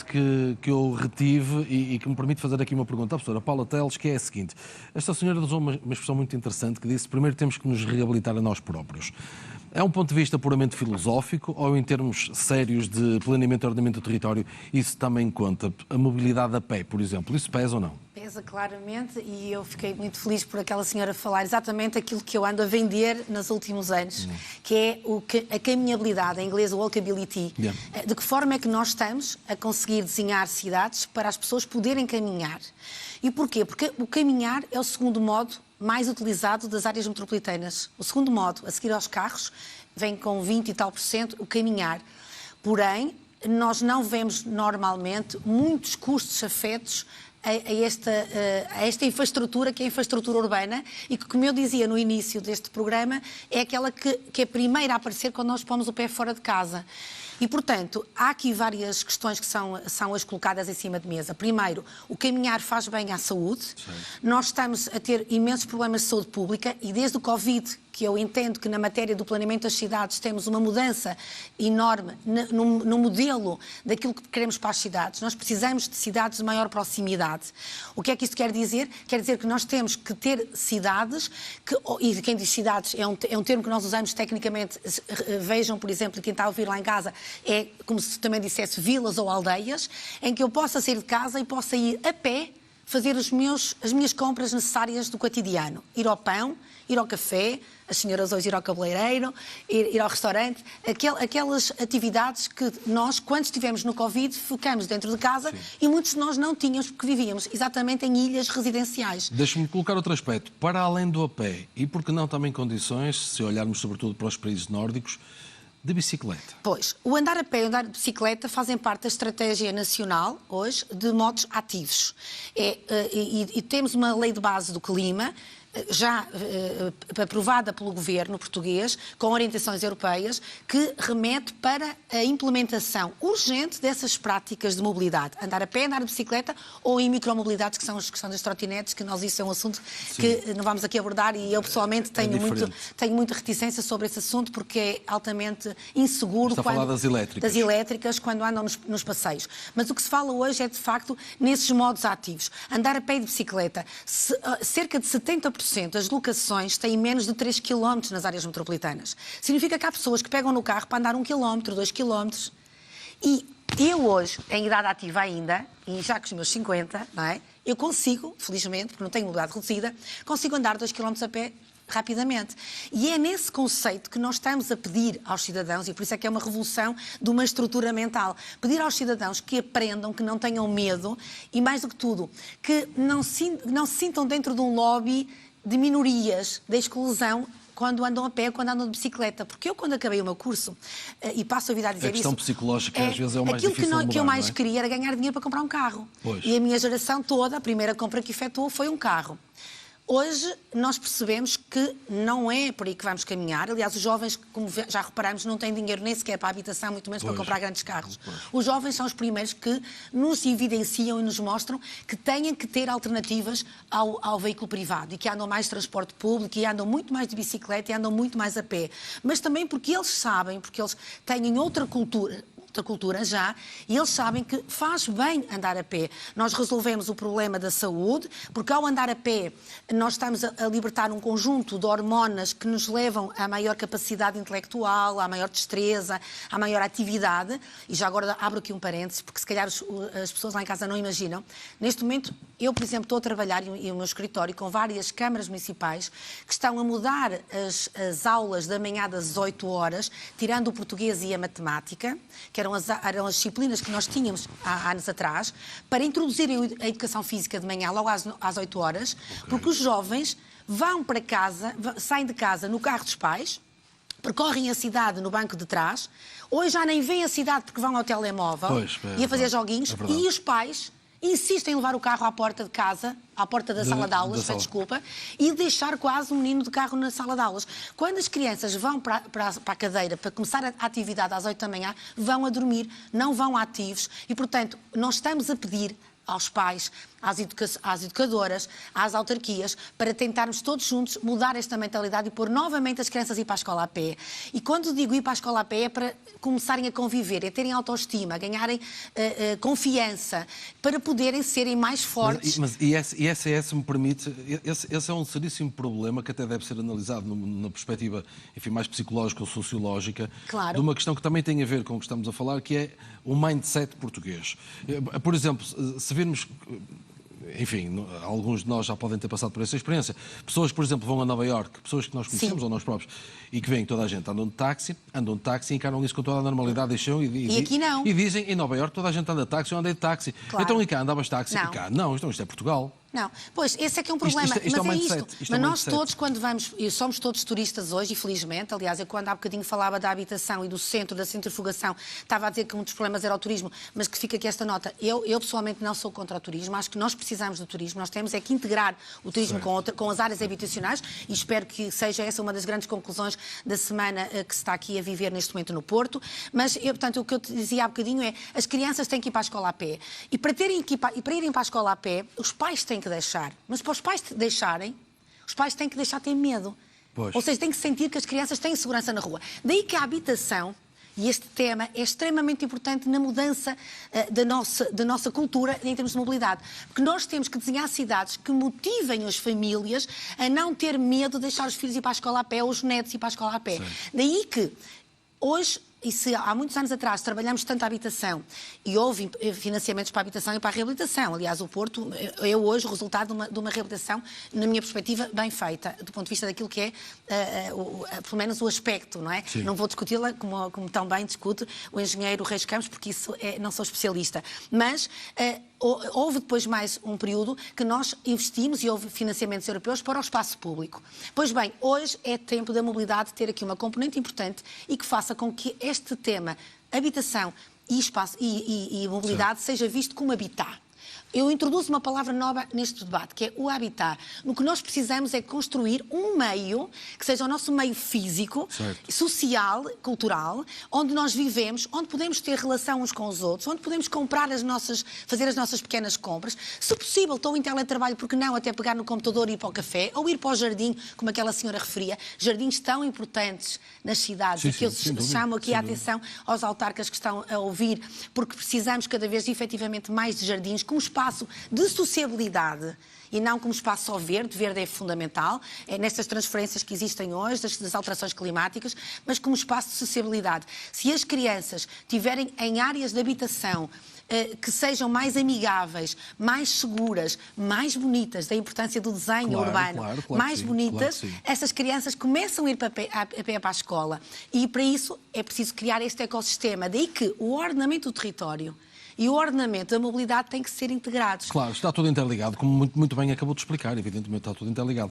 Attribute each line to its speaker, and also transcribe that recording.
Speaker 1: que eu retive e que me permite fazer aqui uma pergunta à professora Paula Teles, que é a seguinte. Esta senhora usou uma expressão muito interessante que disse: primeiro temos que nos reabilitar a nós próprios. É um ponto de vista puramente filosófico ou, em termos sérios de planeamento e ordenamento do território, isso também conta? A mobilidade a pé, por exemplo, isso pesa ou não?
Speaker 2: Pesa claramente, e eu fiquei muito feliz por aquela senhora falar exatamente aquilo que eu ando a vender nos últimos anos, que é a caminhabilidade, em inglês o walkability. De que forma é que nós estamos a conseguir desenhar cidades para as pessoas poderem caminhar? E porquê? Porque o caminhar é o segundo modo mais utilizado das áreas metropolitanas. O segundo modo, a seguir aos carros, vem com 20 e tal % o caminhar. Porém, nós não vemos normalmente muitos custos afetos a esta infraestrutura, que é a infraestrutura urbana, e que, como eu dizia no início deste programa, é aquela que é a primeira a aparecer quando nós pomos o pé fora de casa. E, portanto, há aqui várias questões que são as colocadas em cima de mesa. Primeiro, o caminhar faz bem à saúde. Sim. Nós estamos a ter imensos problemas de saúde pública e desde o Covid, que eu entendo que na matéria do planeamento das cidades temos uma mudança enorme no modelo daquilo que queremos para as cidades. Nós precisamos de cidades de maior proximidade. O que é que isto quer dizer? Quer dizer que nós temos que ter cidades, e quem diz cidades é um termo que nós usamos tecnicamente, vejam, por exemplo, quem está a ouvir lá em casa, é como se também dissesse vilas ou aldeias, em que eu possa sair de casa e possa ir a pé fazer as minhas compras necessárias do cotidiano. Ir ao pão, ir ao café, as senhoras hoje ir ao cabeleireiro, ir ao restaurante, aquelas atividades que nós, quando estivemos no Covid, ficamos dentro de casa. Sim. E muitos de nós não tínhamos, porque vivíamos exatamente em ilhas residenciais.
Speaker 1: Deixe-me colocar outro aspecto. Para além do a pé, e por que não também condições, se olharmos sobretudo para os países nórdicos, de bicicleta?
Speaker 2: Pois, o andar a pé e o andar de bicicleta fazem parte da estratégia nacional, hoje, de modos ativos. E temos uma lei de base do clima, já aprovada pelo governo português, com orientações europeias, que remete para a implementação urgente dessas práticas de mobilidade. Andar a pé, andar de bicicleta ou em micromobilidades, que são as questões das trotinetes, que isso é um assunto que não vamos aqui abordar e eu pessoalmente tenho muita reticência sobre esse assunto porque é altamente inseguro.
Speaker 1: Está a falar das elétricas.
Speaker 2: Das elétricas, quando andam nos passeios. Mas o que se fala hoje é, de facto, nesses modos ativos. Andar a pé e de bicicleta. Cerca de 70% das locações têm menos de 3 km nas áreas metropolitanas. Significa que há pessoas que pegam no carro para andar 1 km, 2 km. E eu hoje, em idade ativa ainda, e já com os meus 50, não é? Eu consigo, felizmente, porque não tenho mobilidade reduzida, consigo andar 2 km a pé rapidamente. E é nesse conceito que nós estamos a pedir aos cidadãos, e por isso é que é uma revolução de uma estrutura mental, pedir aos cidadãos que aprendam, que não tenham medo e, mais do que tudo, que não se sintam dentro de um lobby de minorias, da exclusão, quando andam a pé, quando andam de bicicleta. Porque eu, quando acabei o meu curso, e passo a vida a dizer isso...
Speaker 1: A questão psicológica às vezes é o mais difícil de mudar,
Speaker 2: que eu mais queria era ganhar dinheiro para comprar um carro.
Speaker 1: Pois.
Speaker 2: E a minha geração toda, a primeira compra que efetuou foi um carro. Hoje, nós percebemos que não é por aí que vamos caminhar. Aliás, os jovens, como já reparamos, não têm dinheiro nem sequer para a habitação, muito menos para comprar grandes carros. Os jovens são os primeiros que nos evidenciam e nos mostram que têm que ter alternativas ao veículo privado e que andam mais de transporte público e andam muito mais de bicicleta e andam muito mais a pé. Mas também porque eles sabem, porque eles têm outra cultura já, e eles sabem que faz bem andar a pé. Nós resolvemos o problema da saúde, porque ao andar a pé nós estamos a libertar um conjunto de hormonas que nos levam à maior capacidade intelectual, à maior destreza, à maior atividade. E já agora abro aqui um parênteses, porque se calhar as pessoas lá em casa não imaginam. Neste momento, eu, por exemplo, estou a trabalhar em meu escritório com várias câmaras municipais que estão a mudar as aulas da manhã das 8 horas, tirando o português e a matemática, que eram as disciplinas que nós tínhamos há anos atrás, para introduzirem a educação física de manhã, logo às 8 horas, porque os jovens vão para casa, saem de casa no carro dos pais, percorrem a cidade no banco de trás, hoje já nem vêm a cidade porque vão ao telemóvel e a fazer joguinhos, e os pais insistem em levar o carro à porta de casa, à porta da sala de aulas, peço desculpa, e deixar quase um menino de carro na sala de aulas. Quando as crianças vão para a cadeira para começar a atividade às 8 da manhã, vão a dormir, não vão ativos, e, portanto, nós estamos a pedir aos pais, às educadoras, às autarquias, para tentarmos todos juntos mudar esta mentalidade e pôr novamente as crianças a ir para a escola a pé. E quando digo ir para a escola a pé é para começarem a conviver, a terem autoestima, a ganharem confiança, para poderem serem mais fortes.
Speaker 1: E esse me permite, esse é um seríssimo problema que até deve ser analisado na perspectiva, enfim, mais psicológica ou sociológica,
Speaker 2: claro,
Speaker 1: de uma questão que também tem a ver com o que estamos a falar, que é o mindset português. Por exemplo, se virmos... Enfim, alguns de nós já podem ter passado por essa experiência. Pessoas que, por exemplo, vão a Nova Iorque, pessoas que nós conhecemos, sim, ou nós próprios, e que veem toda a gente andam de táxi e encaram isso com toda a normalidade, deixam
Speaker 2: e aqui não.
Speaker 1: E dizem, em Nova Iorque toda a gente anda de táxi, eu andei de táxi. Claro. Então, e cá andavas de táxi?
Speaker 2: Não.
Speaker 1: E cá, não, isto é Portugal.
Speaker 2: Não, pois, esse é que é um problema,
Speaker 1: isto é
Speaker 2: mas é
Speaker 1: isto.
Speaker 2: Mas nós todos, quando vamos, e somos todos turistas hoje, infelizmente, aliás, eu quando há bocadinho falava da habitação e do centro, da centrifugação, estava a dizer que um dos problemas era o turismo, mas que fica aqui esta nota, eu pessoalmente não sou contra o turismo, acho que nós precisamos do turismo, nós temos é que integrar o turismo com as áreas habitacionais e espero que seja essa uma das grandes conclusões da semana que se está aqui a viver neste momento no Porto, mas, portanto, o que eu te dizia há bocadinho é, as crianças têm que ir para a escola a pé, e para irem para a escola a pé, os pais têm que deixar, mas para os pais deixarem, os pais têm que deixar de ter medo. Pois. Ou seja, têm que sentir que as crianças têm segurança na rua. Daí que a habitação, e este tema, é extremamente importante na mudança da nossa cultura em termos de mobilidade. Porque nós temos que desenhar cidades que motivem as famílias a não ter medo de deixar os filhos ir para a escola a pé ou os netos ir para a escola a pé. Sim. Daí que hoje... E se há muitos anos atrás trabalhamos tanto a habitação e houve financiamentos para a habitação e para a reabilitação, aliás, o Porto é hoje o resultado de uma reabilitação, na minha perspectiva, bem feita, do ponto de vista daquilo que é, pelo menos, o aspecto, não é? Sim. Não vou discuti-la, como tão bem discute o engenheiro Reis Campos, porque isso não sou especialista, mas... houve depois mais um período que nós investimos e houve financiamentos europeus para o espaço público. Pois bem, hoje é tempo da mobilidade ter aqui uma componente importante e que faça com que este tema, habitação e espaço e mobilidade, seja visto como habitat. Eu introduzo uma palavra nova neste debate, que é o habitat. No que nós precisamos é construir um meio que seja o nosso meio físico, certo, social, cultural, onde nós vivemos, onde podemos ter relação uns com os outros, onde podemos fazer as nossas pequenas compras. Se possível, estou em teletrabalho, porque não até pegar no computador e ir para o café, ou ir para o jardim, como aquela senhora referia. Jardins tão importantes nas cidades, e que eu chamo aqui a atenção aos autarcas que estão a ouvir, porque precisamos cada vez efetivamente mais de jardins, como espaço de sociabilidade e não como espaço só verde. Verde é fundamental, nestas transferências que existem hoje, das alterações climáticas, mas como espaço de sociabilidade. Se as crianças tiverem em áreas de habitação que sejam mais amigáveis, mais seguras, mais bonitas, da importância do desenho urbano, mais bonitas, essas crianças começam a ir a pé para a escola. E para isso é preciso criar este ecossistema. Daí que o ordenamento do território e o ordenamento da mobilidade têm que ser integrados.
Speaker 1: Claro, está tudo interligado, como muito bem acabou de explicar, evidentemente está tudo interligado.